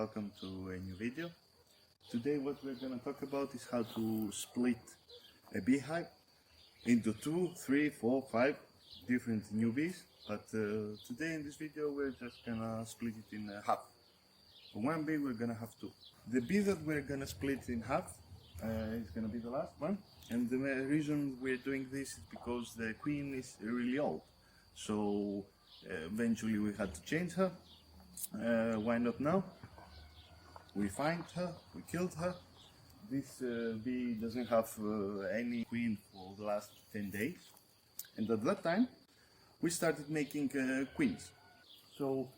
welcome to a new video. Today what we're going to talk about is how to split a beehive into 2, 3, 4, 5 different new bees, but today in this video we're just going to split it in half. For one bee we're going to have 2. The bee that we're going to split in half is going to be the last one, and the reason we're doing this is because the queen is really old, so eventually we had to change her. Why not now? We find her, we killed her. This bee doesn't have any queen for the last 10 days, and at that time we started making queens. So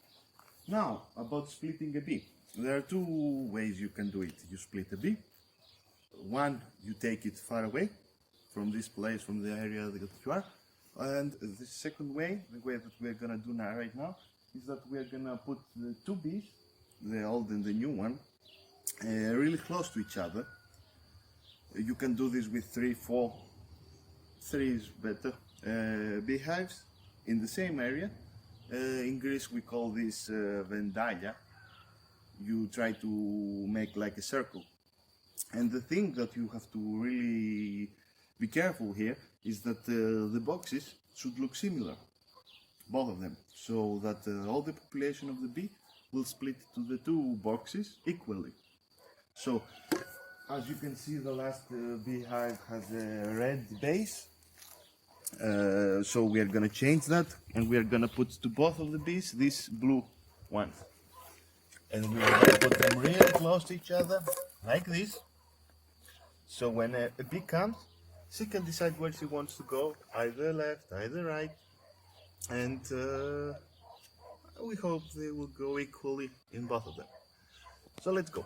now about splitting a bee. There are 2 ways you can do it. You split a bee. One, you take it far away from this place, from the area that you are. And the second way, the way that we're gonna do now, right now, is that we're gonna put the 2 bees, the old and the new one, really close to each other. You can do this with 3, 4, 3 is better, beehives in the same area. In Greece we call this vendalia. You try to make like a circle. And the thing that you have to really be careful here is that the boxes should look similar, both of them, so that all the population of the bee will split to the 2 boxes equally. So, as you can see, the last beehive has a red base, so we are going to change that, and we are going to put to both of the bees this blue one. And we are going to put them really close to each other, like this. So when a bee comes, she can decide where she wants to go, either left, either right, and we hope they will go equally in both of them. So let's go.